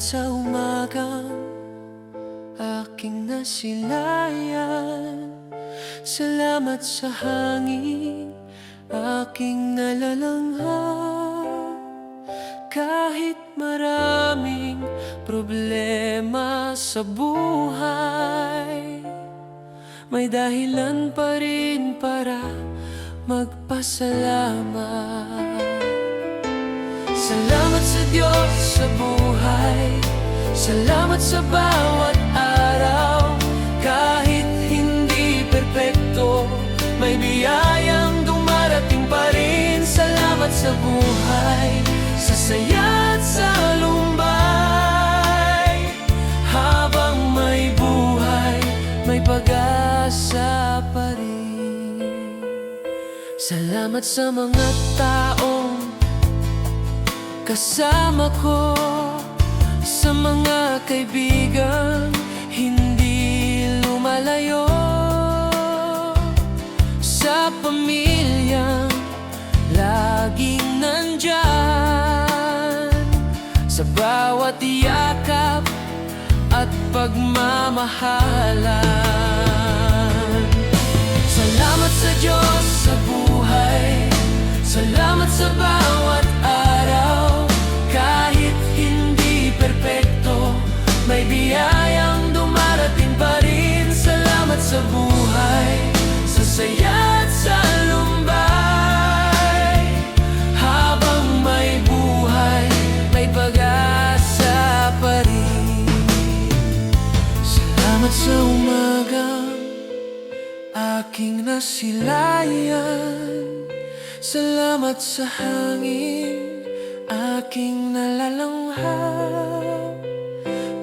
Salamat sa umagang aking nasilayan. Salamat sa hangin aking nalalanghap. Kahit maraming problema sa buhay, may dahilan pa rin para magpasalamat. Salamat sa Diyos sa buhay. Salamat sa bawat araw. Kahit hindi perpekto, may biyayang dumarating pa rin. Salamat sa buhay, sa saya at sa lumbay. Habang may buhay, may pag-asa pa rin. Salamat sa mga taong kasama ko, sa mga kaibigan hindi lumalayo, sa pamilyang laging nandyan, sa bawat yakap at pagmamahalan. Salamat sa Diyos sa buhay. Salamat sa bawat araw. Kahit hindi perpekto, may biyayang dumarating pa rin. Salamat sa buhay, sa saya at sa lumbay. Habang may buhay, may pag-asa pa rin. Salamat sa umagang aking nasilayan. Salamat sa hangin aking nalalanghap.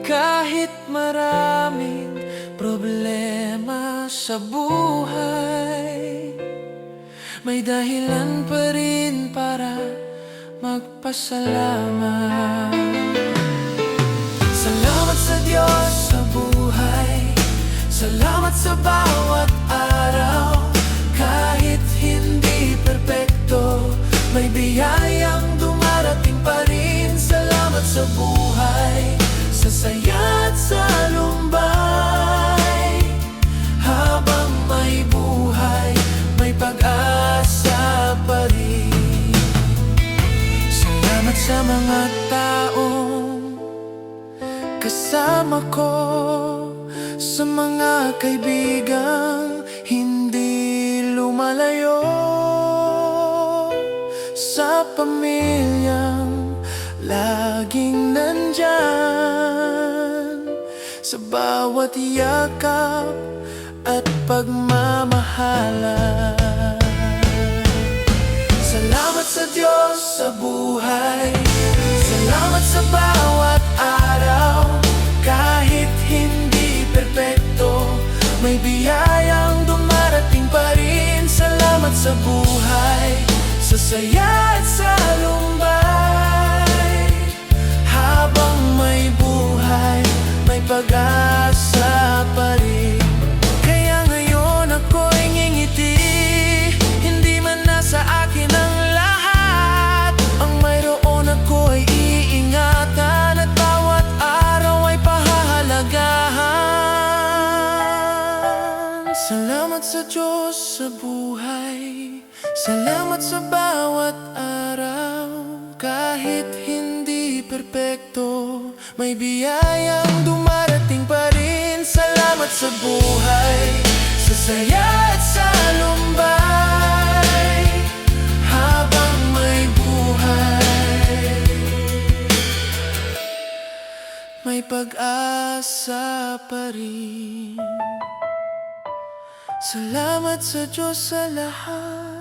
Kahit maraming problema sa buhay, may dahilan pa rin para magpasalamat. Salamat sa Diyos sa buhay. Salamat sa bawat araw. Kahit hindi perpekto, may biyayang dumarating pa rin. Salamat sa buhay, sa saya at sa lumbay. Habang may buhay, may pag-asa pa rin. Salamat sa mga taong kasama ko, sa mga kaibigang hindi lumalayo, sa pamilyang laging nandyan, sa bawat yakap at pagmamahalan. Salamat sa Diyos sa buhay. Salamat sa bawat araw. Kahit hindi perpekto, may biyayang dumarating pa rin. Salamat sa buhay, sa saya at sa lumbay. Habang may buhay, may pag-asa pa rin. Kaya ngayon ako'y ngingiti, hindi man nasa akin ang lahat. Ang mayroon ako'y iingatan, at bawat araw ay pahahalagahan. Salamat sa Diyos sa buhay. Salamat sa bawat araw. Kahit hindi perpekto, may biyayang dumarating pa rin. Salamat sa buhay, sa saya at sa lumbay. Habang may buhay, may pag-asa pa rin. Salamat sa Diyos sa lahat.